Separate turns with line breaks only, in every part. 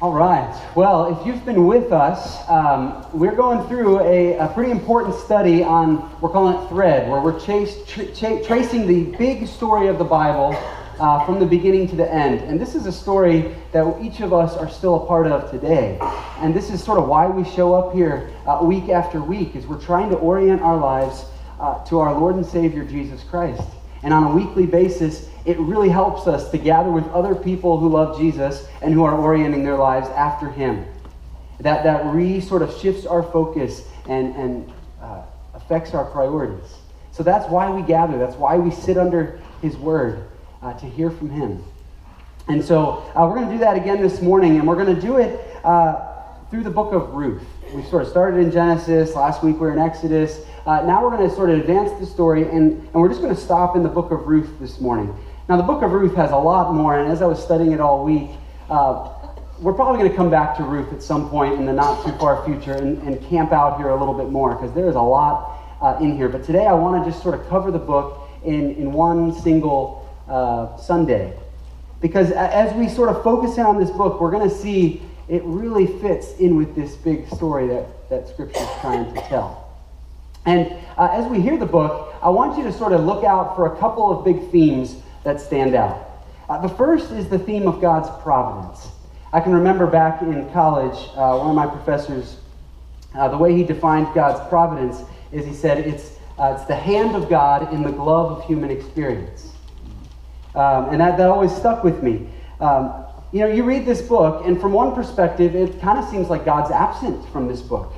All right. Well, if you've been with us, we're going through a pretty important study on, we're calling it Thread, where we're tracing the big story of the Bible from the beginning to the end. And this is a story that each of us are still a part of today. And this is sort of why we show up here week after week, is we're trying to orient our lives to our Lord and Savior, Jesus Christ. And on a weekly basis, it really helps us to gather with other people who love Jesus and who are orienting their lives after Him. That sort of shifts our focus and affects our priorities. So that's why we gather. That's why we sit under His Word to hear from Him. And so we're going to do that again this morning, and we're going to do it through the book of Ruth. We sort of started in Genesis. Last week we were in Exodus. Now we're going to sort of advance the story, and we're just going to stop in the book of Ruth this morning. Now, the book of Ruth has a lot more, and as I was studying it all week, we're probably going to come back to Ruth at some point in the not-too-far future and camp out here a little bit more, because there is a lot in here. But today I want to just sort of cover the book in one single Sunday. Because as we sort of focus in on this book, we're going to see it really fits in with this big story that Scripture is trying to tell. And as we hear the book, I want you to sort of look out for a couple of big themes that stand out. The first is the theme of God's providence. I can remember back in college, one of my professors, the way he defined God's providence is he said it's the hand of God in the glove of human experience. And that always stuck with me. You read this book, and from one perspective, it kind of seems like God's absent from this book.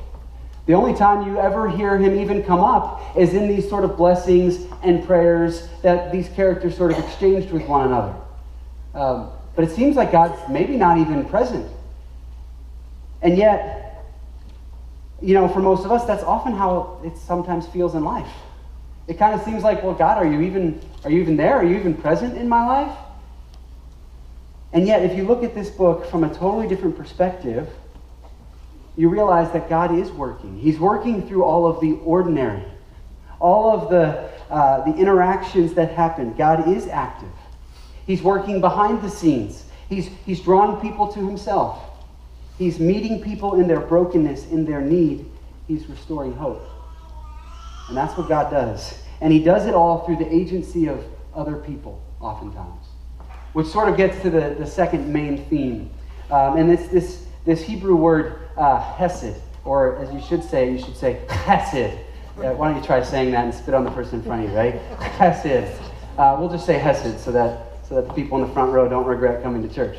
The only time you ever hear Him even come up is in these sort of blessings and prayers that these characters sort of exchanged with one another. But it seems like God's maybe not even present. And yet, for most of us, that's often how it sometimes feels in life. It kind of seems like, well, God, are you even there? Are you even present in my life? And yet, if you look at this book from a totally different perspective, you realize that God is working. He's working through all of the ordinary, all of the interactions that happen. God is active. He's working behind the scenes. He's drawing people to Himself. He's meeting people in their brokenness, in their need. He's restoring hope. And that's what God does. And He does it all through the agency of other people, oftentimes. Which sort of gets to the second main theme. And it's this Hebrew word, hesed, or as you should say hesed. Why don't you try saying that and spit on the person in front of you, right? Hesed. We'll just say hesed so that the people in the front row don't regret coming to church.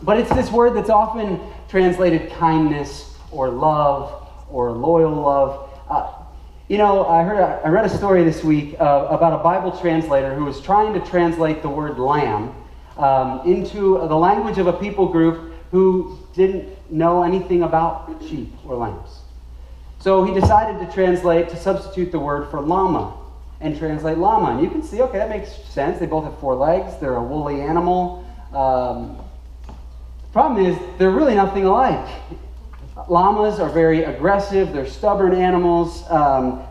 But it's this word that's often translated kindness or love or loyal love. I read a story this week about a Bible translator who was trying to translate the word lamb into the language of a people group who didn't know anything about sheep or lambs. So he decided to substitute the word for llama and translate llama. And you can see, okay, that makes sense. They both have 4 legs. They're a woolly animal. The problem is they're really nothing alike. Llamas are very aggressive. They're stubborn animals.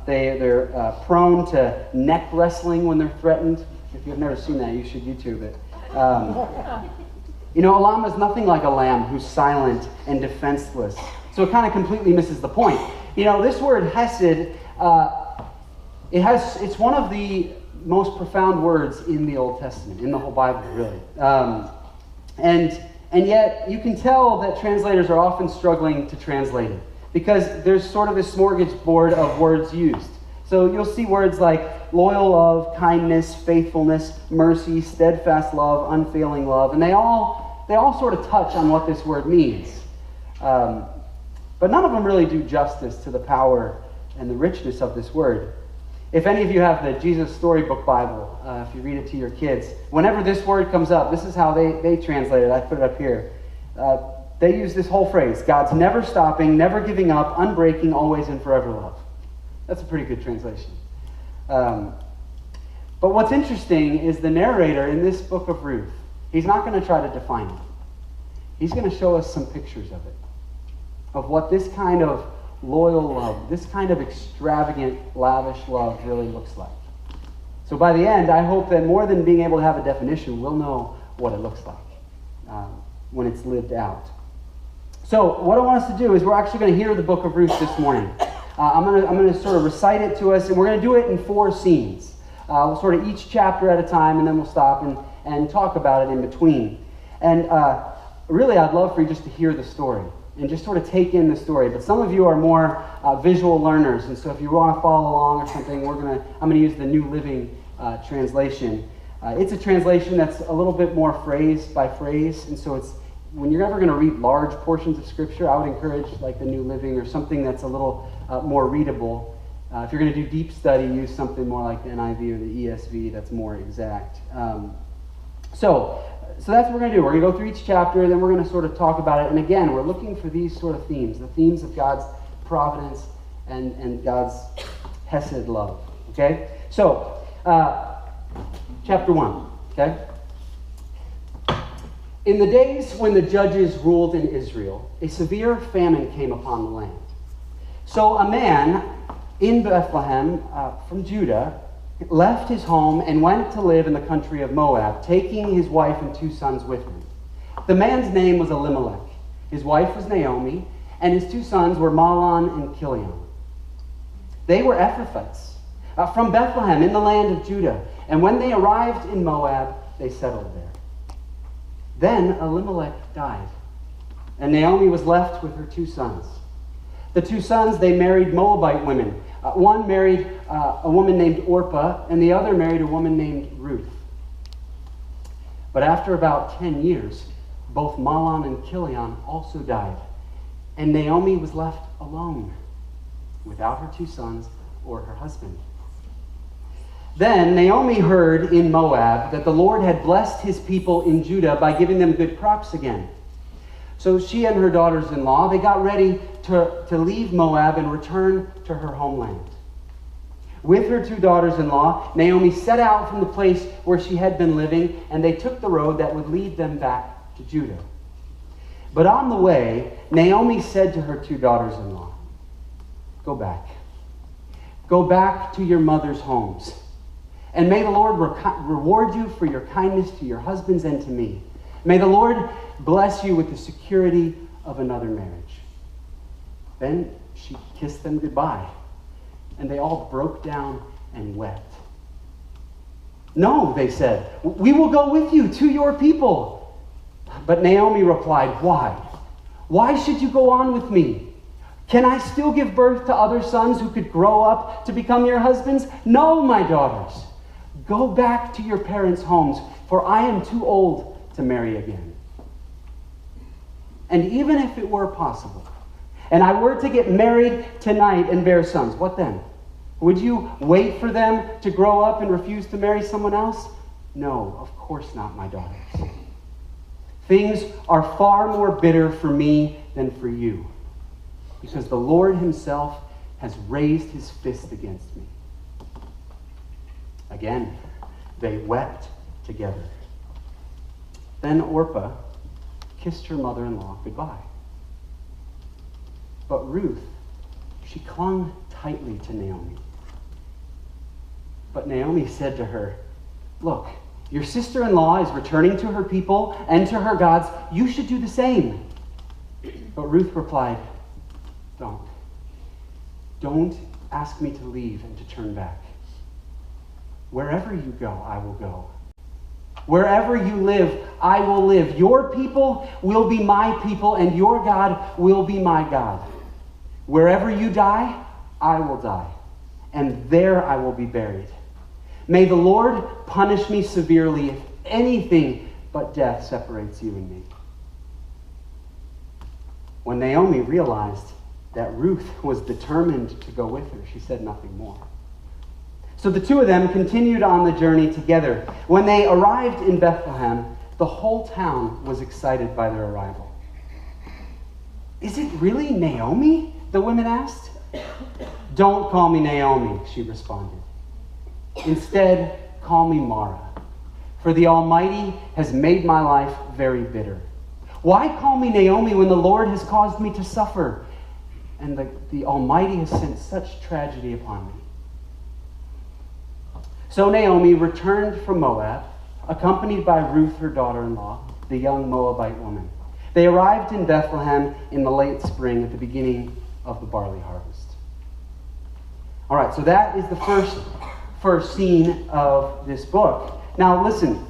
They're prone to neck wrestling when they're threatened. If you've never seen that, you should YouTube it. A llama is nothing like a lamb who's silent and defenseless. So it kind of completely misses the point. This word hesed, it's one of the most profound words in the Old Testament, in the whole Bible, really. And yet you can tell that translators are often struggling to translate it because there's sort of this smorgasbord of words used. So you'll see words like loyal love, kindness, faithfulness, mercy, steadfast love, unfailing love, and they all sort of touch on what this word means. But none of them really do justice to the power and the richness of this word. If any of you have the Jesus Storybook Bible, if you read it to your kids, whenever this word comes up, this is how they translate it. I put it up here. They use this whole phrase, God's never stopping, never giving up, unbreaking, always and forever love. That's a pretty good translation. But what's interesting is the narrator in this book of Ruth, he's not going to try to define it. He's going to show us some pictures of it, of what this kind of loyal love, this kind of extravagant, lavish love really looks like. So by the end, I hope that more than being able to have a definition, we'll know what it looks like. when it's lived out. So what I want us to do is we're actually going to hear the book of Ruth this morning. I'm going to sort of recite it to us, and we're going to do it in 4 scenes. We'll sort of each chapter at a time, and then we'll stop and talk about it in between. And really, I'd love for you just to hear the story and just sort of take in the story. But some of you are more visual learners, and so if you want to follow along or something, I'm going to use the New Living Translation. It's a translation that's a little bit more phrase by phrase, and so it's when you're ever going to read large portions of Scripture, I would encourage like the New Living or something that's a little more readable. If you're going to do deep study, use something more like the NIV or the ESV that's more exact. So that's what we're going to do. We're going to go through each chapter, and then we're going to sort of talk about it. And again, we're looking for these sort of themes, the themes of God's providence and God's hesed love. Okay? So, chapter 1. Okay? In the days when the judges ruled in Israel, a severe famine came upon the land. So a man in Bethlehem from Judah left his home and went to live in the country of Moab, taking his wife and 2 sons with him. The man's name was Elimelech. His wife was Naomi, and his 2 sons were Mahlon and Chilion. They were Ephrathites from Bethlehem in the land of Judah, and when they arrived in Moab, they settled there. Then Elimelech died, and Naomi was left with her 2 sons. The 2 sons, they married Moabite women. One married a woman named Orpah, and the other married a woman named Ruth. But after about 10 years, both Mahlon and Chilion also died, and Naomi was left alone, without her 2 sons or her husband. Then Naomi heard in Moab that the Lord had blessed his people in Judah by giving them good crops again. So she and her daughters-in-law, they got ready to leave Moab and return to her homeland. With her 2 daughters-in-law, Naomi set out from the place where she had been living, and they took the road that would lead them back to Judah. But on the way, Naomi said to her 2 daughters-in-law, "Go back. Go back to your mother's homes. And may the Lord reward you for your kindness to your husbands and to me. May the Lord bless you with the security of another marriage." Then she kissed them goodbye, and they all broke down and wept. "No," they said, "we will go with you to your people." But Naomi replied, "Why? Why should you go on with me? Can I still give birth to other sons who could grow up to become your husbands? No, my daughters. Go back to your parents' homes, for I am too old to marry again. And even if it were possible, and I were to get married tonight and bear sons, what then? Would you wait for them to grow up and refuse to marry someone else? No, of course not, my daughters. Things are far more bitter for me than for you, because the Lord himself has raised his fist against me." Again, they wept together. Then Orpah kissed her mother-in-law goodbye. But Ruth, she clung tightly to Naomi. But Naomi said to her, "Look, your sister-in-law is returning to her people and to her gods. You should do the same." But Ruth replied, Don't ask me to leave and to turn back. Wherever you go, I will go. Wherever you live, I will live. Your people will be my people, and your God will be my God. Wherever you die, I will die, and there I will be buried. May the Lord punish me severely if anything but death separates you and me." When Naomi realized that Ruth was determined to go with her, she said nothing more. So the 2 of them continued on the journey together. When they arrived in Bethlehem, the whole town was excited by their arrival. "Is it really Naomi?" the women asked. "Don't call me Naomi," she responded. "Instead, call me Mara, for the Almighty has made my life very bitter. Why call me Naomi when the Lord has caused me to suffer, and the Almighty has sent such tragedy upon me?" So Naomi returned from Moab, accompanied by Ruth, her daughter-in-law, the young Moabite woman. They arrived in Bethlehem in the late spring at the beginning of the barley harvest. All right, so that is the first scene of this book. Now listen,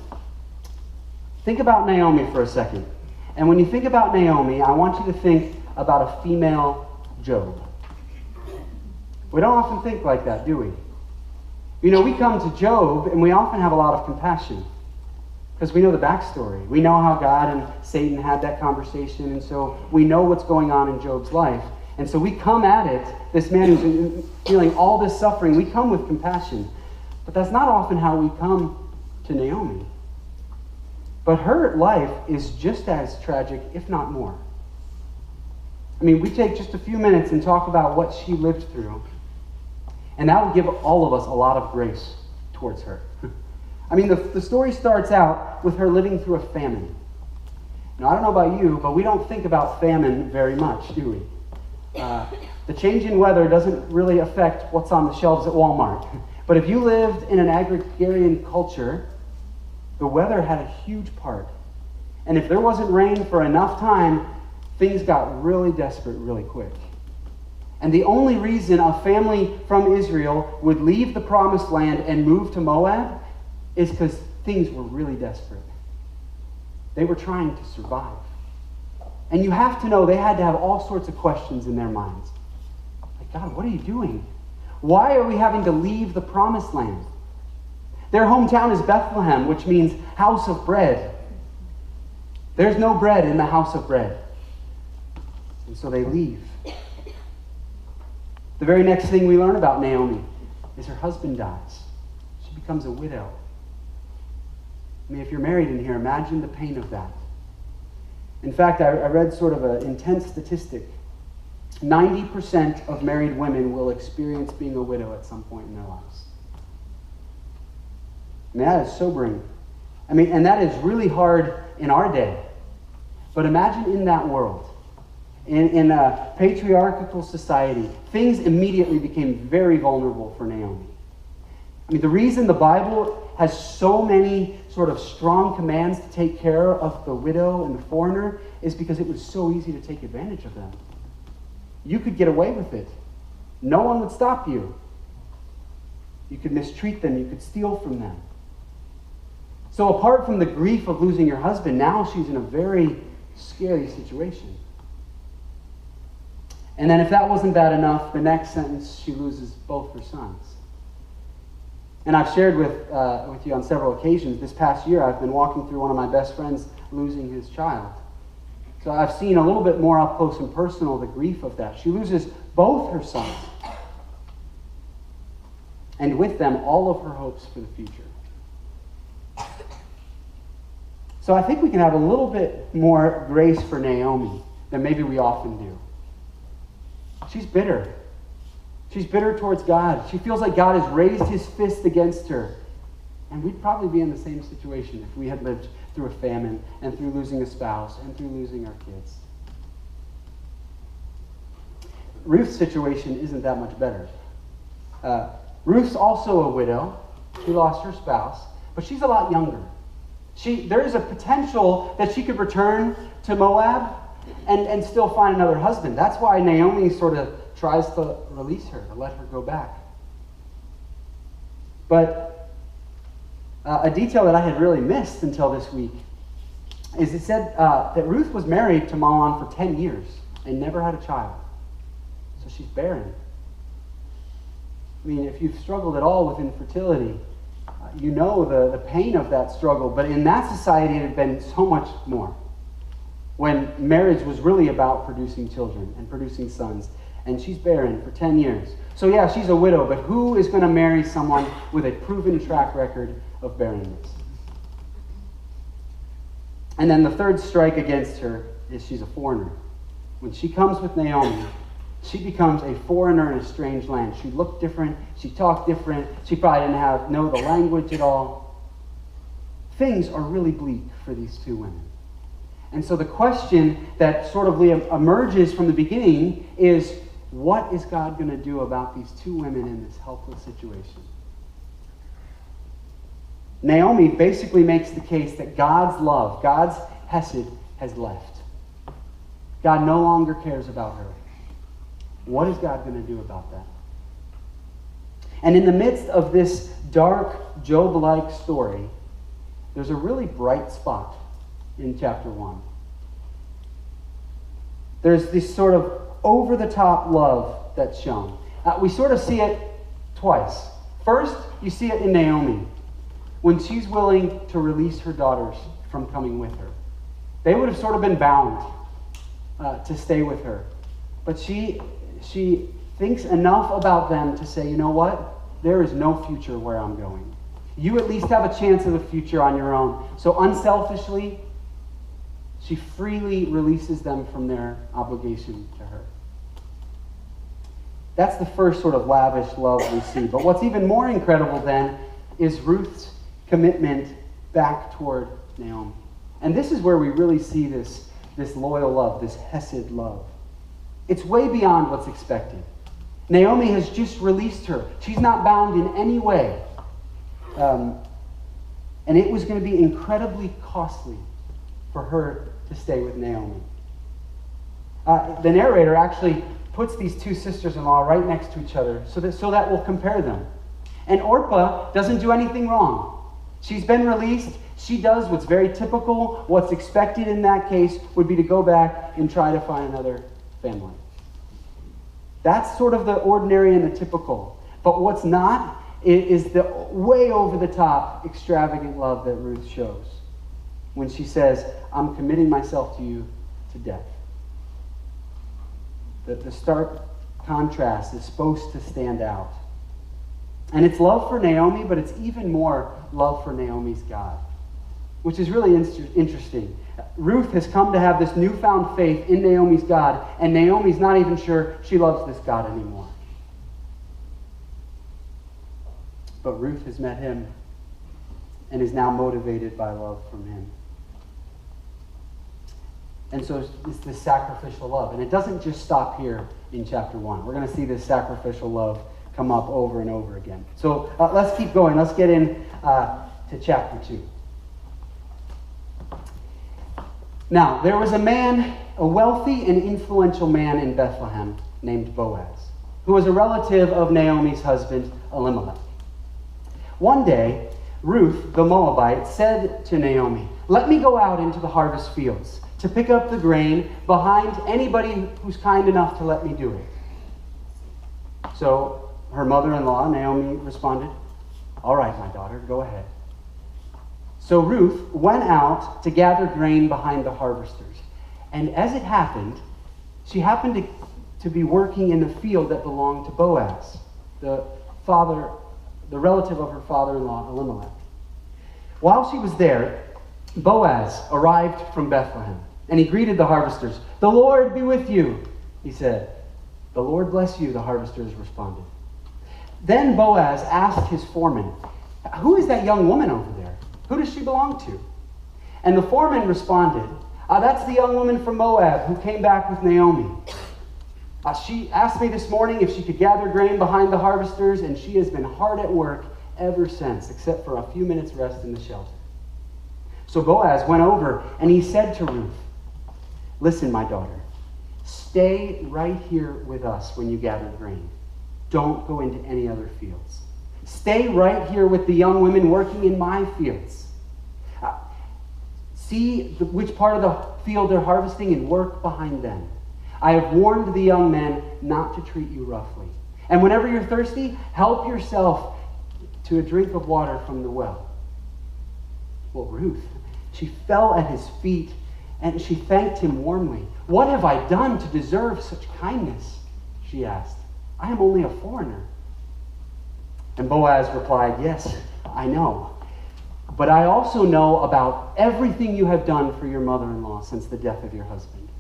think about Naomi for a second. And when you think about Naomi, I want you to think about a female Job. We don't often think like that, do we? You know, we come to Job and we often have a lot of compassion because we know the backstory. We know how God and Satan had that conversation, and so we know what's going on in Job's life. And so we come at it, this man who's feeling all this suffering, we come with compassion. But that's not often how we come to Naomi. But her life is just as tragic, if not more. I mean, we take just a few minutes and talk about what she lived through, and that will give all of us a lot of grace towards her. I mean, the story starts out with her living through a famine. Now, I don't know about you, but we don't think about famine very much, do we? The change in weather doesn't really affect what's on the shelves at Walmart. But if you lived in an agrarian culture, the weather had a huge part. And if there wasn't rain for enough time, things got really desperate really quick. And the only reason a family from Israel would leave the promised land and move to Moab is because things were really desperate. They were trying to survive. And you have to know they had to have all sorts of questions in their minds. Like, God, what are you doing? Why are we having to leave the promised land? Their hometown is Bethlehem, which means house of bread. There's no bread in the house of bread. And so they leave. The very next thing we learn about Naomi is her husband dies. She becomes a widow. I mean, if you're married in here, imagine the pain of that. In fact, I read sort of an intense statistic. 90% of married women will experience being a widow at some point in their lives. I mean, that is sobering. I mean, and that is really hard in our day. But imagine in that world, in a patriarchal society, things immediately became very vulnerable for Naomi. I mean, the reason the Bible has so many sort of strong commands to take care of the widow and the foreigner is because it was so easy to take advantage of them. You could get away with it. No one would stop you. You could mistreat them. You could steal from them. So apart from the grief of losing your husband, now she's in a very scary situation. And then if that wasn't bad enough, the next sentence, she loses both her sons. And I've shared with you on several occasions, this past year I've been walking through one of my best friends losing his child. So I've seen a little bit more up close and personal the grief of that. She loses both her sons. And with them, all of her hopes for the future. So I think we can have a little bit more grace for Naomi than maybe we often do. She's bitter. She's bitter towards God. She feels like God has raised his fist against her. And we'd probably be in the same situation if we had lived through a famine and through losing a spouse and through losing our kids. Ruth's situation isn't that much better. Ruth's also a widow. She lost her spouse, but she's a lot younger. There is a potential that she could return to Moab and still find another husband. That's why Naomi sort of tries to release her, to let her go back. But a detail that I had really missed until this week is it said that Ruth was married to Mahlon for 10 years and never had a child. So she's barren. I mean, if you've struggled at all with infertility, you know the pain of that struggle. But in that society, it had been so much more. When marriage was really about producing children and producing sons. And she's barren for 10 years. So yeah, she's a widow, but who is going to marry someone with a proven track record of barrenness? And then the third strike against her is she's a foreigner. When she comes with Naomi, she becomes a foreigner in a strange land. She looked different. She talked different. She probably didn't know the language at all. Things are really bleak for these two women. And so the question that sort of emerges from the beginning is, what is God going to do about these two women in this helpless situation? Naomi basically makes the case that God's love, God's hesed, has left. God no longer cares about her. What is God going to do about that? And in the midst of this dark, Job-like story, there's a really bright spot in chapter 1. There's this sort of over-the-top love that's shown. We sort of see it twice. First, you see it in Naomi, when she's willing to release her daughters from coming with her. They would have sort of been bound to stay with her. But she thinks enough about them to say, you know what? There is no future where I'm going. You at least have a chance of a future on your own. So unselfishly, she freely releases them from their obligation to her. That's the first sort of lavish love we see. But what's even more incredible then is Ruth's commitment back toward Naomi. And this is where we really see this loyal love, this hesed love. It's way beyond what's expected. Naomi has just released her. She's not bound in any way. And it was going to be incredibly costly for her to stay with Naomi. The narrator actually puts these two sisters-in-law right next to each other so that we'll compare them. And Orpah doesn't do anything wrong. She's been released. She does what's very typical. What's expected in that case would be to go back and try to find another family. That's sort of the ordinary and the typical. But what's not is the way over-the-top, extravagant love that Ruth shows when she says, I'm committing myself to you to death. The stark contrast is supposed to stand out. And it's love for Naomi, but it's even more love for Naomi's God, which is really interesting. Ruth has come to have this newfound faith in Naomi's God, and Naomi's not even sure she loves this God anymore. But Ruth has met him and is now motivated by love from him. And so it's this sacrificial love. And it doesn't just stop here in chapter 1. We're going to see this sacrificial love come up over and over again. So let's keep going. Let's get in to chapter 2. Now, there was a man, a wealthy and influential man in Bethlehem named Boaz, who was a relative of Naomi's husband, Elimelech. One day, Ruth, the Moabite, said to Naomi, "Let me go out into the harvest fields to pick up the grain behind anybody who's kind enough to let me do it." So her mother-in-law, Naomi, responded, "All right, my daughter, go ahead." So Ruth went out to gather grain behind the harvesters. And as it happened, she happened to be working in the field that belonged to Boaz, the relative of her father-in-law, Elimelech. While she was there, Boaz arrived from Bethlehem, and he greeted the harvesters. "The Lord be with you," he said. "The Lord bless you," the harvesters responded. Then Boaz asked his foreman, "Who is that young woman over there? Who does she belong to?" And the foreman responded, "That's the young woman from Moab who came back with Naomi. She asked me this morning if she could gather grain behind the harvesters, and she has been hard at work ever since, except for a few minutes rest in the shelter." So Boaz went over and he said to Ruth, "Listen, my daughter, stay right here with us when you gather grain. Don't go into any other fields. Stay right here with the young women working in my fields. See which part of the field they're harvesting and work behind them. I have warned the young men not to treat you roughly. And whenever you're thirsty, help yourself to a drink of water from the well." Well, Ruth, she fell at his feet and she thanked him warmly. "What have I done to deserve such kindness?" she asked. "I am only a foreigner." And Boaz replied, "Yes, I know. But I also know about everything you have done for your mother-in-law since the death of your husband.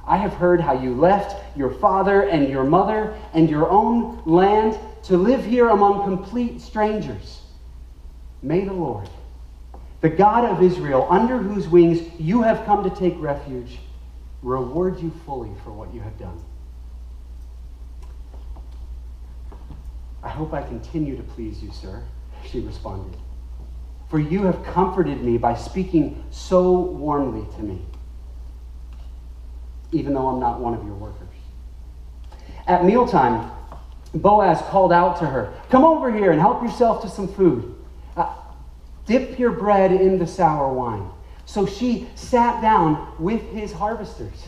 I have heard how you left your father and your mother and your own land to live here among complete strangers. May the Lord, the God of Israel, under whose wings you have come to take refuge, reward you fully for what you have done." "I hope I continue to please you, sir," she responded, "for you have comforted me by speaking so warmly to me. even though I'm not one of your workers. At mealtime, Boaz called out to her, "Come over here and help yourself to some food. Dip your bread in the sour wine." So she sat down with his harvesters.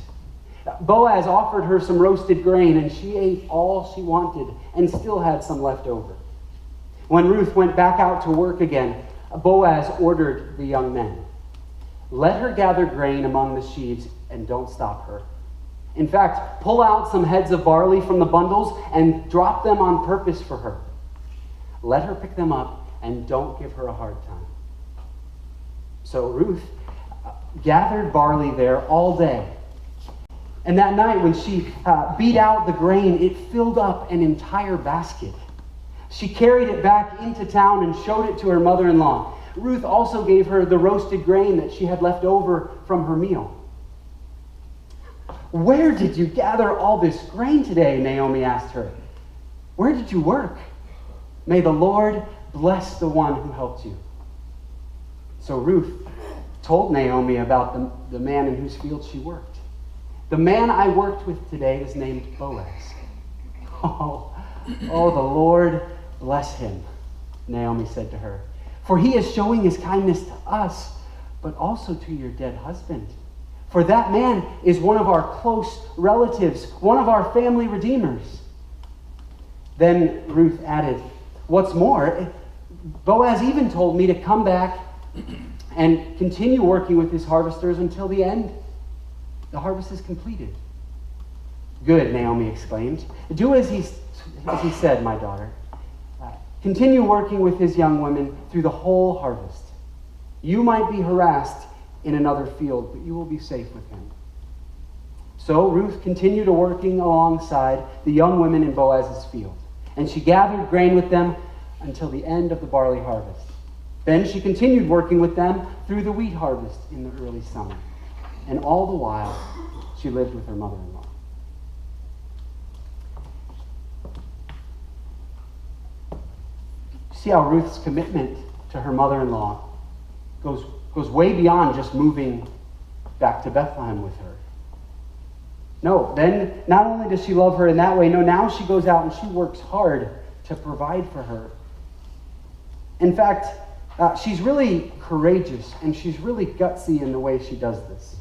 Boaz offered her some roasted grain, and she ate all she wanted and still had some left over. When Ruth went back out to work again, Boaz ordered the young men, "Let her gather grain among the sheaves and don't stop her. In fact, pull out some heads of barley from the bundles and drop them on purpose for her. Let her pick them up and don't give her a hard time." So Ruth gathered barley there all day. And that night when she beat out the grain, it filled up an entire basket. She carried it back into town and showed it to her mother-in-law. Ruth also gave her the roasted grain that she had left over from her meal. "Where did you gather all this grain today?" Naomi asked her. "Where did you work? May the Lord bless the one who helped you." So Ruth told Naomi about the man in whose field she worked. "The man I worked with today is named Boaz." Oh, the Lord bless him," Naomi said to her. "For he is showing his kindness to us, but also to your dead husband. For that man is one of our close relatives, one of our family redeemers." Then Ruth added, "What's more, Boaz even told me to come back and continue working with his harvesters until the end. The harvest is completed." "Good," Naomi exclaimed. "Do as he said, my daughter. Continue working with his young women through the whole harvest. You might be harassed in another field, but you will be safe with him." So Ruth continued working alongside the young women in Boaz's field, and she gathered grain with them until the end of the barley harvest. Then she continued working with them through the wheat harvest in the early summer. And all the while, she lived with her mother-in-law. See how Ruth's commitment to her mother-in-law goes way beyond just moving back to Bethlehem with her. No, then not only does she love her in that way, no, now she goes out and she works hard to provide for her. In fact, she's really courageous and she's really gutsy in the way she does this.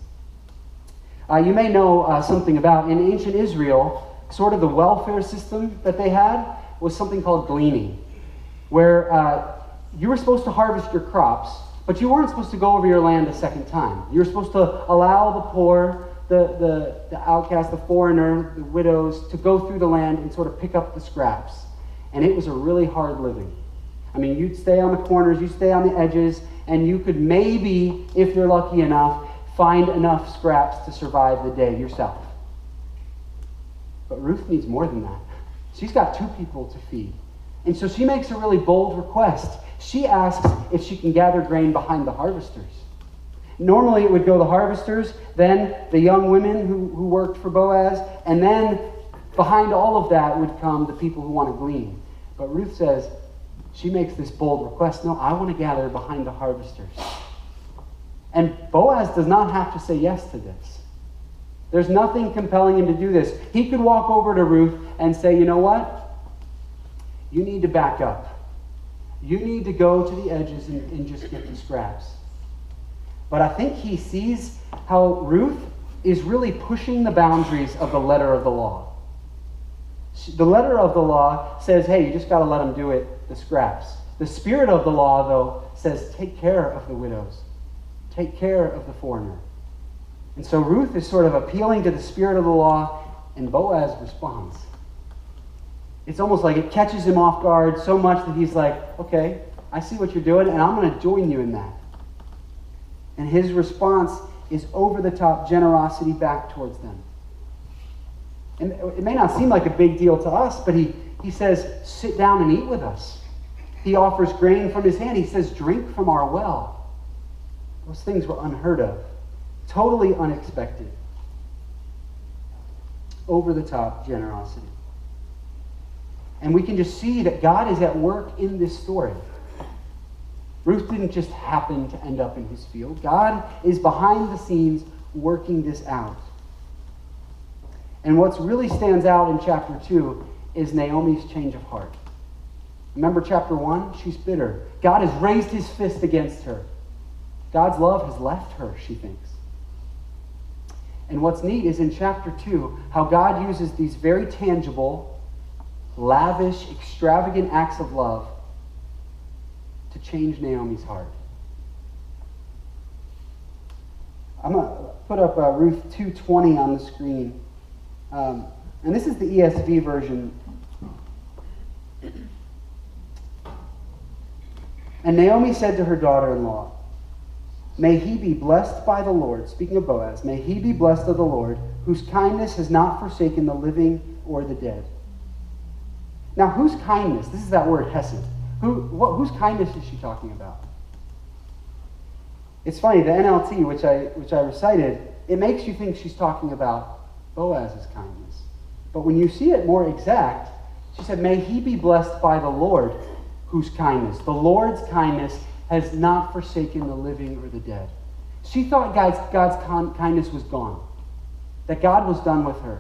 You may know something about, in ancient Israel, sort of the welfare system that they had was something called gleaning, where you were supposed to harvest your crops, but you weren't supposed to go over your land a second time. You were supposed to allow the poor, the outcast, the foreigner, the widows, to go through the land and sort of pick up the scraps. And it was a really hard living. I mean, you'd stay on the corners, you'd stay on the edges, and you could maybe, if you're lucky enough, find enough scraps to survive the day yourself. But Ruth needs more than that. She's got 2 people to feed. And so she makes a really bold request. She asks if she can gather grain behind the harvesters. Normally it would go the harvesters, then the young women who worked for Boaz, and then behind all of that would come the people who want to glean. But Ruth says, she makes this bold request, "No, I want to gather behind the harvesters." And Boaz does not have to say yes to this. There's nothing compelling him to do this. He could walk over to Ruth and say, "You know what? You need to back up. You need to go to the edges and just get the scraps." But I think he sees how Ruth is really pushing the boundaries of the letter of the law. The letter of the law says, hey, you just got to let them do it, the scraps. The spirit of the law, though, says take care of the widows. Take care of the foreigner. And so Ruth is sort of appealing to the spirit of the law, and Boaz responds. It's almost like it catches him off guard so much that he's like, okay, I see what you're doing, and I'm going to join you in that. And his response is over-the-top generosity back towards them. And it may not seem like a big deal to us, but he says, sit down and eat with us. He offers grain from his hand. He says, drink from our well. Those things were unheard of. Totally unexpected. Over-the-top generosity. And we can just see that God is at work in this story. Ruth didn't just happen to end up in his field. God is behind the scenes working this out. And what really stands out in chapter 2 is Naomi's change of heart. Remember chapter 1? She's bitter. God has raised his fist against her. God's love has left her, she thinks. And what's neat is in chapter 2, how God uses these very tangible, lavish, extravagant acts of love to change Naomi's heart. I'm going to put up Ruth 2:20 on the screen. And this is the ESV version. And Naomi said to her daughter-in-law, "May he be blessed by the Lord," speaking of Boaz, "may he be blessed of the Lord, whose kindness has not forsaken the living or the dead." Now, whose kindness? This is that word, hesed. Whose kindness is she talking about? It's funny, the NLT, which I recited, it makes you think she's talking about Boaz's kindness. But when you see it more exact, she said, "May he be blessed by the Lord, whose kindness." The Lord's kindness has not forsaken the living or the dead. She thought God's kindness was gone, that God was done with her.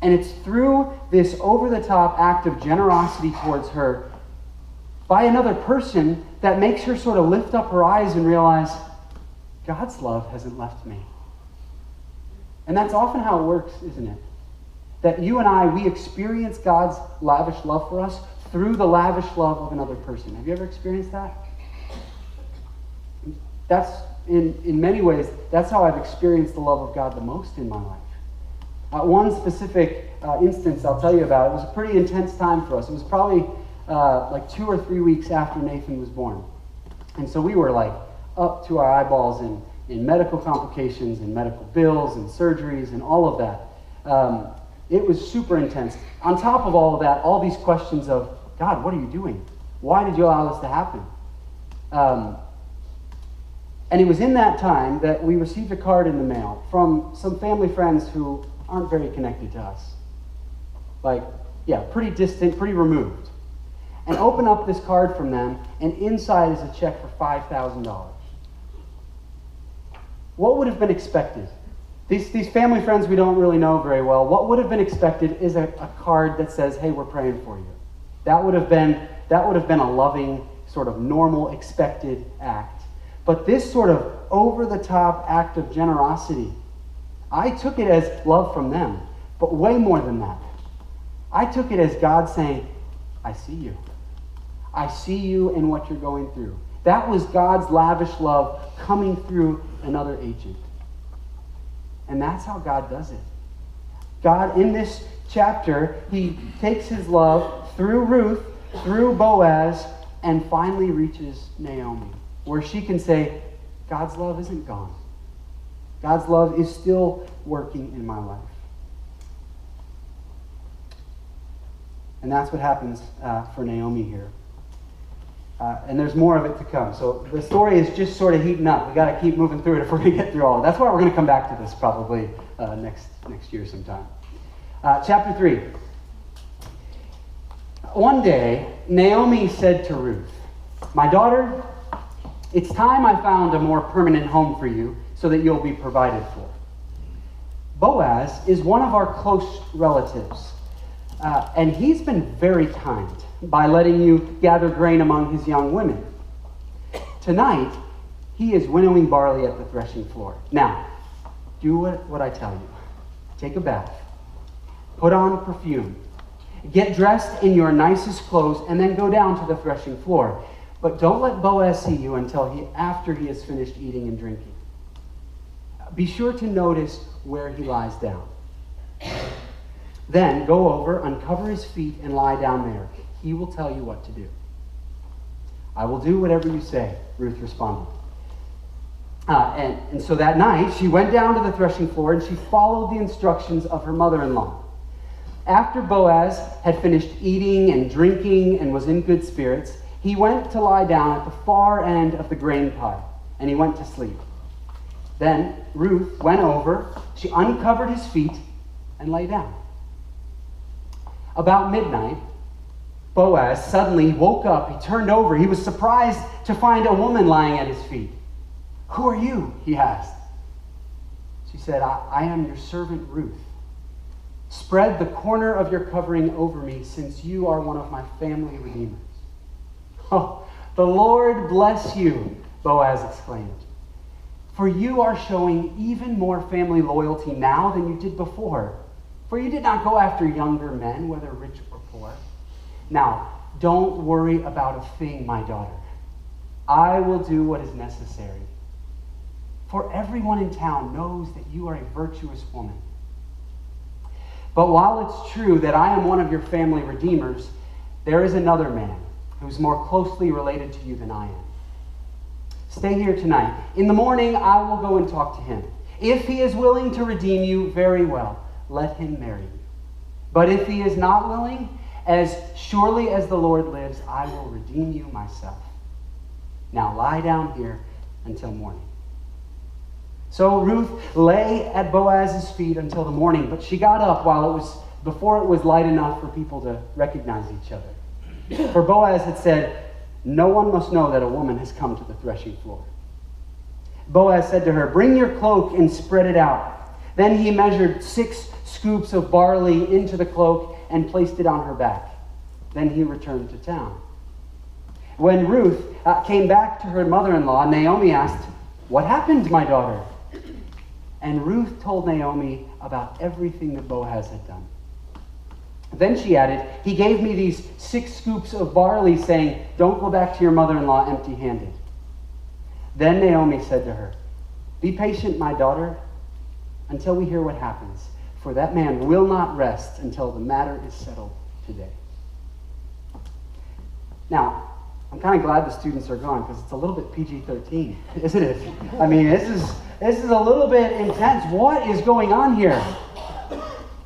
And it's through this over-the-top act of generosity towards her by another person that makes her sort of lift up her eyes and realize, God's love hasn't left me. And that's often how it works, isn't it? That you and I, we experience God's lavish love for us through the lavish love of another person. Have you ever experienced that? That's, in many ways, that's how I've experienced the love of God the most in my life. One specific instance I'll tell you about, it was a pretty intense time for us. It was probably like 2 or 3 weeks after Nathan was born. And so we were like up to our eyeballs in medical complications and medical bills and surgeries and all of that. It was super intense. On top of all of that, all these questions of, God, what are you doing? Why did you allow this to happen? And it was in that time that we received a card in the mail from some family friends who aren't very connected to us. Like, yeah, pretty distant, pretty removed. And open up this card from them, and inside is a check for $5,000. What would have been expected? These family friends we don't really know very well, what would have been expected is a card that says, hey, we're praying for you. That would have been a loving, sort of normal, expected act. But this sort of over-the-top act of generosity, I took it as love from them, but way more than that. I took it as God saying, I see you. I see you in what you're going through. That was God's lavish love coming through another agent. And that's how God does it. God, in this chapter, he takes his love through Ruth, through Boaz, and finally reaches Naomi, where she can say, God's love isn't gone. God's love is still working in my life. And that's what happens for Naomi here. And there's more of it to come. So the story is just sort of heating up. We've got to keep moving through it if we're going to get through all of it. That's why we're going to come back to this probably next year sometime. Chapter 3. One day, Naomi said to Ruth, my daughter, it's time I found a more permanent home for you so that you'll be provided for. Boaz is one of our close relatives. And he's been very kind by letting you gather grain among his young women. Tonight, he is winnowing barley at the threshing floor. Now, do what I tell you. Take a bath. Put on perfume. Get dressed in your nicest clothes and then go down to the threshing floor. But don't let Boaz see you until after he has finished eating and drinking. Be sure to notice where he lies down. Then go over, uncover his feet, and lie down there. He will tell you what to do. I will do whatever you say, Ruth responded. And so that night, she went down to the threshing floor, and she followed the instructions of her mother-in-law. After Boaz had finished eating and drinking and was in good spirits, he went to lie down at the far end of the grain pile, and he went to sleep. Then Ruth went over, she uncovered his feet, and lay down. About midnight, Boaz suddenly woke up. He turned over. He was surprised to find a woman lying at his feet. Who are you? He asked. She said, I am your servant Ruth. Spread the corner of your covering over me, since you are one of my family redeemers. Oh, the Lord bless you, Boaz exclaimed. For you are showing even more family loyalty now than you did before. For you did not go after younger men, whether rich or poor. Now, don't worry about a thing, my daughter. I will do what is necessary. For everyone in town knows that you are a virtuous woman. But while it's true that I am one of your family redeemers, there is another man who's more closely related to you than I am. Stay here tonight. In the morning, I will go and talk to him. If he is willing to redeem you, very well, let him marry you. But if he is not willing, as surely as the Lord lives, I will redeem you myself. Now lie down here until morning. So Ruth lay at Boaz's feet until the morning, but she got up before it was light enough for people to recognize each other. For Boaz had said, "No one must know that a woman has come to the threshing floor." Boaz said to her, "Bring your cloak and spread it out." Then he measured 6 scoops of barley into the cloak and placed it on her back. Then he returned to town. When Ruth came back to her mother-in-law, Naomi asked, "What happened, my daughter?" And Ruth told Naomi about everything that Boaz had done. Then she added, "He gave me these 6 scoops of barley, saying, 'Don't go back to your mother-in-law empty-handed.'" Then Naomi said to her, "Be patient, my daughter, until we hear what happens, for that man will not rest until the matter is settled today." Now, I'm kind of glad the students are gone because it's a little bit PG-13, isn't it? I mean, this is a little bit intense. What is going on here?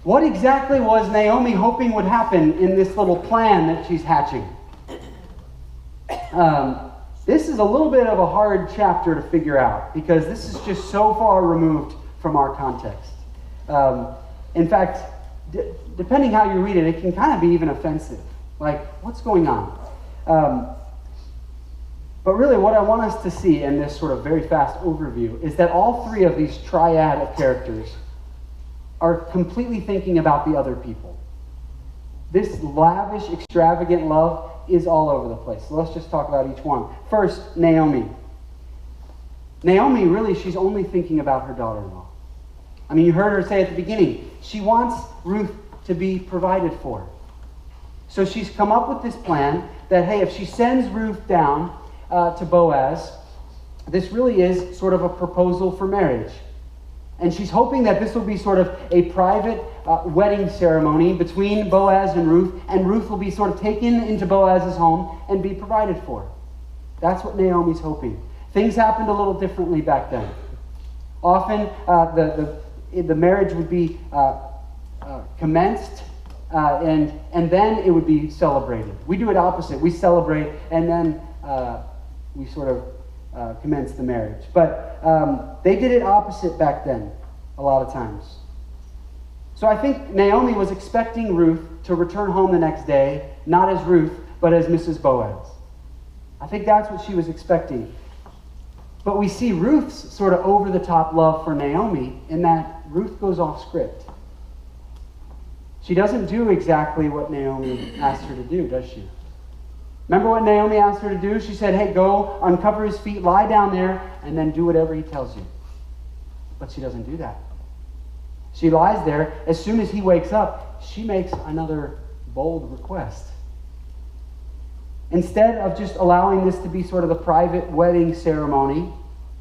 What exactly was Naomi hoping would happen in this little plan that she's hatching? This is a little bit of a hard chapter to figure out because this is just so far removed from our context. In fact, depending how you read it, it can kind of be even offensive. Like, what's going on? But really what I want us to see in this sort of very fast overview is that all 3 of these triad of characters are completely thinking about the other people. This lavish, extravagant love is all over the place. So let's just talk about each one. First, Naomi. Naomi, really, she's only thinking about her daughter-in-law. I mean, you heard her say at the beginning, she wants Ruth to be provided for. So she's come up with this plan that, hey, if she sends Ruth down to Boaz, this really is sort of a proposal for marriage. And she's hoping that this will be sort of a private wedding ceremony between Boaz and Ruth will be sort of taken into Boaz's home and be provided for. That's what Naomi's hoping. Things happened a little differently back then. Often the marriage would be commenced and then it would be celebrated. We do it opposite. We celebrate and then we sort of commence the marriage. But they did it opposite back then a lot of times. So I think Naomi was expecting Ruth to return home the next day, not as Ruth, but as Mrs. Boaz. I think that's what she was expecting. But we see Ruth's sort of over-the-top love for Naomi in that Ruth goes off script. She doesn't do exactly what Naomi asked her to do, does she? Remember what Naomi asked her to do? She said, "Hey, go uncover his feet, lie down there, and then do whatever he tells you." But she doesn't do that. She lies there. As soon as he wakes up, she makes another bold request. Instead of just allowing this to be sort of the private wedding ceremony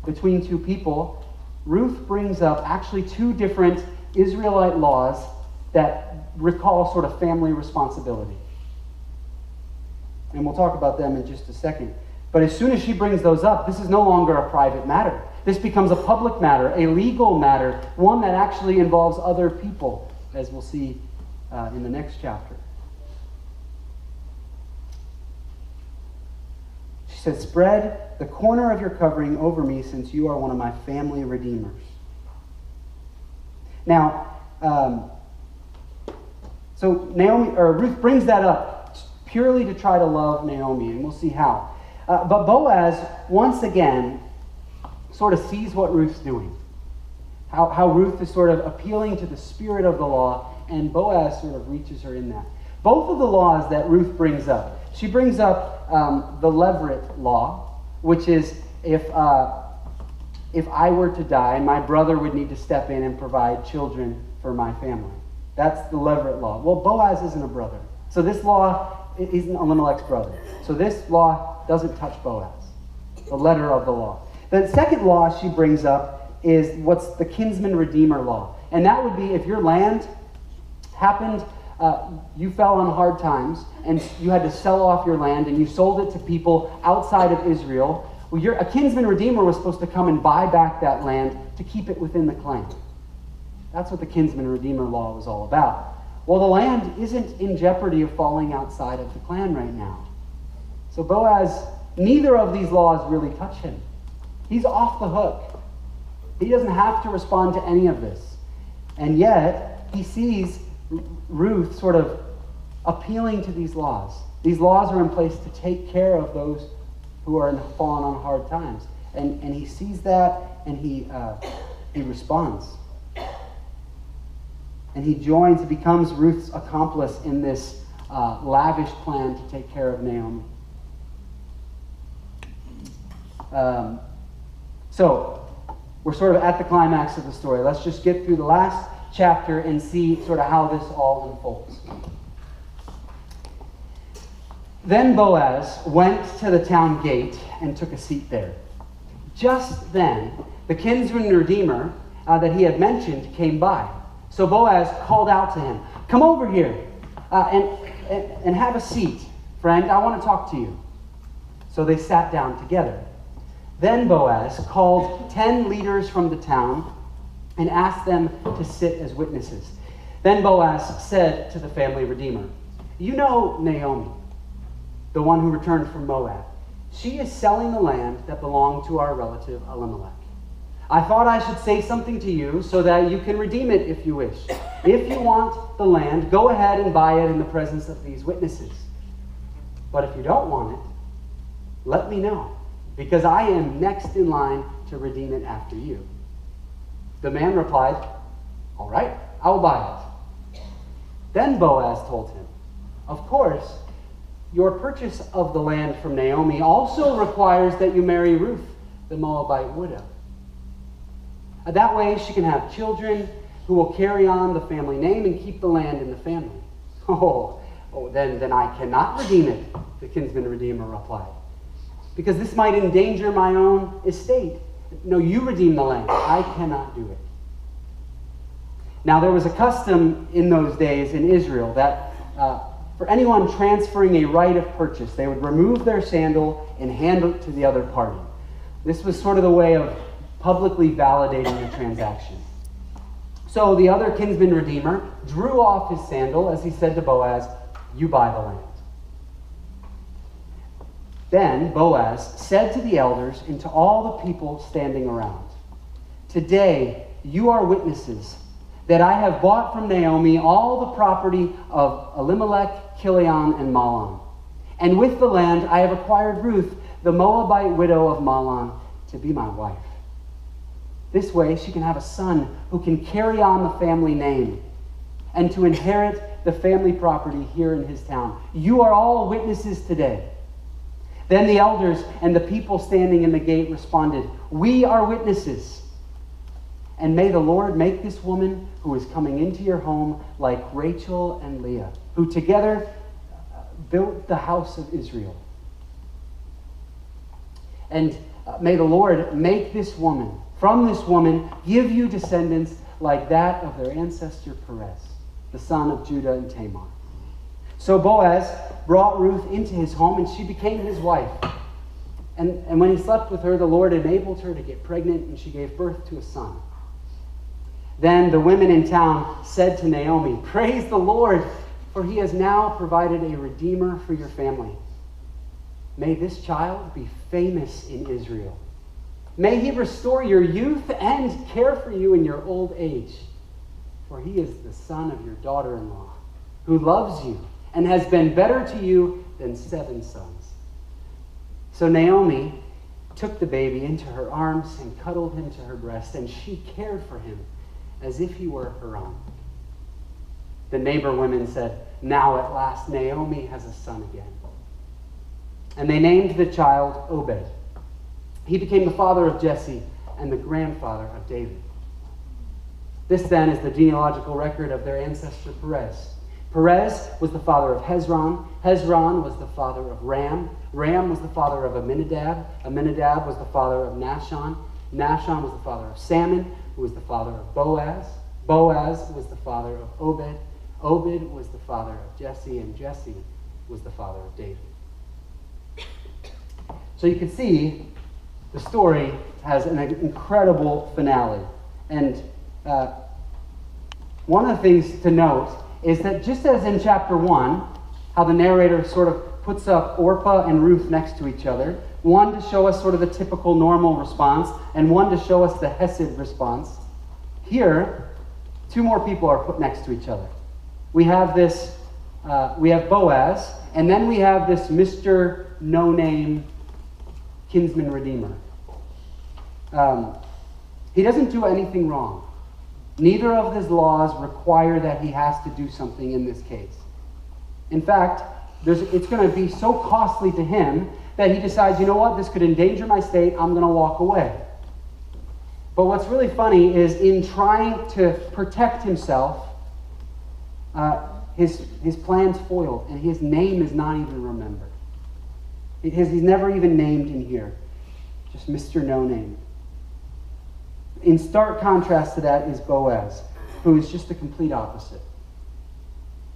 between 2 people, Ruth brings up actually 2 different Israelite laws that recall sort of family responsibility. And we'll talk about them in just a second. But as soon as she brings those up, this is no longer a private matter. This becomes a public matter, a legal matter, one that actually involves other people, as we'll see in the next chapter. She said, "Spread the corner of your covering over me, since you are one of my family redeemers." Now, so Ruth brings that up purely to try to love Naomi, and we'll see how. But Boaz, once again, sort of sees what Ruth's doing. How Ruth is sort of appealing to the spirit of the law, and Boaz sort of reaches her in that. Both of the laws that Ruth brings up, she brings up the levirate law, which is if I were to die, my brother would need to step in and provide children for my family. That's the levirate law. Well, Boaz isn't a brother. So this law isn't Elimelech's brother. So this law doesn't touch Boaz, the letter of the law. The second law she brings up is what's the kinsman redeemer law. And that would be if your land happened, you fell on hard times, and you had to sell off your land, and you sold it to people outside of Israel. Well, a kinsman redeemer was supposed to come and buy back that land to keep it within the clan. That's what the kinsman redeemer law was all about. Well, the land isn't in jeopardy of falling outside of the clan right now. So Boaz, neither of these laws really touch him. He's off the hook. He doesn't have to respond to any of this. And yet, he sees Ruth sort of appealing to these laws. These laws are in place to take care of those who are fallen on hard times. And he sees that, and he responds. And he becomes Ruth's accomplice in this lavish plan to take care of Naomi. So, we're sort of at the climax of the story. Let's just get through the last chapter and see sort of how this all unfolds. Then Boaz went to the town gate and took a seat there. Just then, the kinsman redeemer that he had mentioned came by. So Boaz called out to him, "Come over here and have a seat, friend. I want to talk to you." So they sat down together. Then Boaz called 10 leaders from the town and asked them to sit as witnesses. Then Boaz said to the family redeemer, "You know Naomi, the one who returned from Moab. She is selling the land that belonged to our relative Elimelech. I thought I should say something to you so that you can redeem it if you wish. If you want the land, go ahead and buy it in the presence of these witnesses. But if you don't want it, let me know, because I am next in line to redeem it after you." The man replied, "All right, I will buy it." Then Boaz told him, "Of course, your purchase of the land from Naomi also requires that you marry Ruth, the Moabite widow. That way she can have children who will carry on the family name and keep the land in the family." Then I cannot redeem it," the kinsman redeemer replied, "because this might endanger my own estate. No, you redeem the land. I cannot do it." Now there was a custom in those days in Israel that for anyone transferring a right of purchase, they would remove their sandal and hand it to the other party. This was sort of the way of publicly validating the transaction. So the other kinsman redeemer drew off his sandal as he said to Boaz, "You buy the land." Then Boaz said to the elders and to all the people standing around, "Today you are witnesses that I have bought from Naomi all the property of Elimelech, Chilion, and Mahlon. And with the land I have acquired Ruth, the Moabite widow of Mahlon, to be my wife. This way she can have a son who can carry on the family name and to inherit the family property here in his town. You are all witnesses today." Then the elders and the people standing in the gate responded, "We are witnesses. And may the Lord make this woman who is coming into your home like Rachel and Leah, who together built the house of Israel. And may the Lord make from this woman, give you descendants like that of their ancestor Perez, the son of Judah and Tamar." So Boaz brought Ruth into his home, and she became his wife. And when he slept with her, the Lord enabled her to get pregnant, and she gave birth to a son. Then the women in town said to Naomi, "Praise the Lord, for he has now provided a redeemer for your family. May this child be famous in Israel. May he restore your youth and care for you in your old age. For he is the son of your daughter-in-law, who loves you and has been better to you than 7 sons." So Naomi took the baby into her arms and cuddled him to her breast, and she cared for him as if he were her own. The neighbor women said, "Now at last Naomi has a son again." And they named the child Obed. He became the father of Jesse and the grandfather of David. This then is the genealogical record of their ancestor Perez. Perez was the father of Hezron. Hezron was the father of Ram. Ram was the father of Amminadab. Amminadab was the father of Nahshon. Nahshon was the father of Salmon, who was the father of Boaz. Boaz was the father of Obed. Obed was the father of Jesse, and Jesse was the father of David. So you can see the story has an incredible finale. And one of the things to note is that just as in chapter 1, how the narrator sort of puts up Orpah and Ruth next to each other, one to show us sort of the typical normal response, and one to show us the Hesed response, here, two more people are put next to each other. We have Boaz, and then we have this Mr. No-Name kinsman redeemer. He doesn't do anything wrong. Neither of his laws require that he has to do something in this case. In fact, it's going to be so costly to him that he decides, you know what, this could endanger my state, I'm going to walk away. But what's really funny is in trying to protect himself, his plan's foiled, and his name is not even remembered. He's never even named in here. Just Mr. No Name. In stark contrast to that is Boaz, who is just the complete opposite.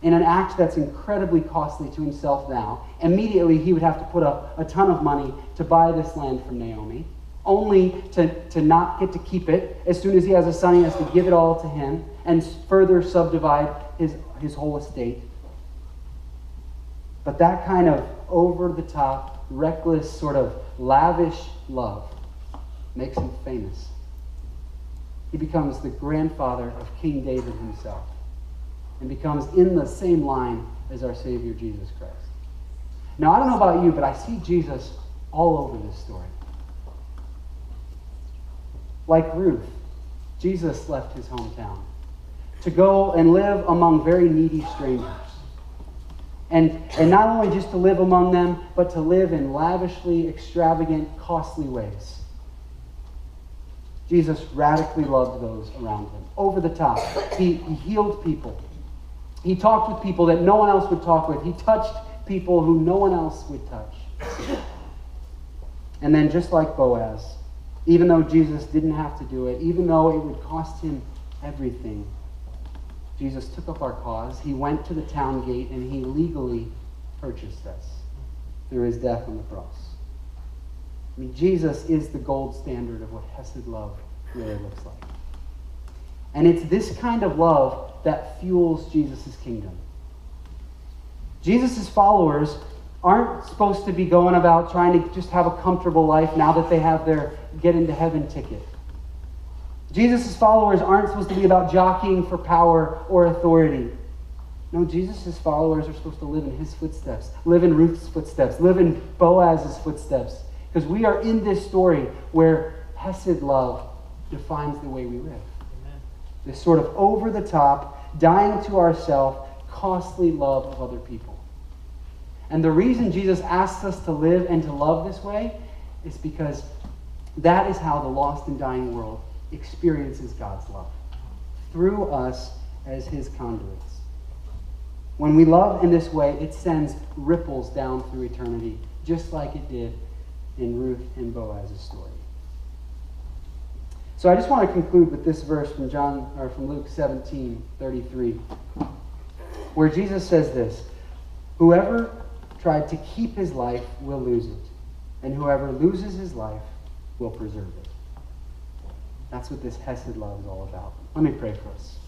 In an act that's incredibly costly to himself now, immediately he would have to put up a ton of money to buy this land from Naomi, only to not get to keep it. As soon as he has a son, he has to give it all to him and further subdivide his whole estate. But that kind of over-the-top, reckless, sort of lavish love makes him famous. He becomes the grandfather of King David himself and becomes in the same line as our Savior Jesus Christ. Now, I don't know about you, but I see Jesus all over this story. Like Ruth, Jesus left his hometown to go and live among very needy strangers. And not only just to live among them, but to live in lavishly, extravagant, costly ways. Jesus radically loved those around him. Over the top. He healed people. He talked with people that no one else would talk with. He touched people who no one else would touch. And then just like Boaz, even though Jesus didn't have to do it, even though it would cost him everything, Jesus took up our cause. He went to the town gate and he legally purchased us through his death on the cross. I mean, Jesus is the gold standard of what Hesed love really looks like. And it's this kind of love that fuels Jesus' kingdom. Jesus' followers aren't supposed to be going about trying to just have a comfortable life now that they have their get into heaven ticket. Jesus' followers aren't supposed to be about jockeying for power or authority. No, Jesus' followers are supposed to live in his footsteps, live in Ruth's footsteps, live in Boaz's footsteps. Because we are in this story where Hesed love defines the way we live. Amen. This sort of over-the-top, dying to ourselves, costly love of other people. And the reason Jesus asks us to live and to love this way is because that is how the lost and dying world experiences God's love. Through us as his conduits. When we love in this way, it sends ripples down through eternity, just like it did in Ruth and Boaz's story. So I just want to conclude with this verse from Luke 17:33, where Jesus says this: "Whoever tried to keep his life will lose it, and whoever loses his life will preserve it." That's what this Hesed love is all about. Let me pray for us.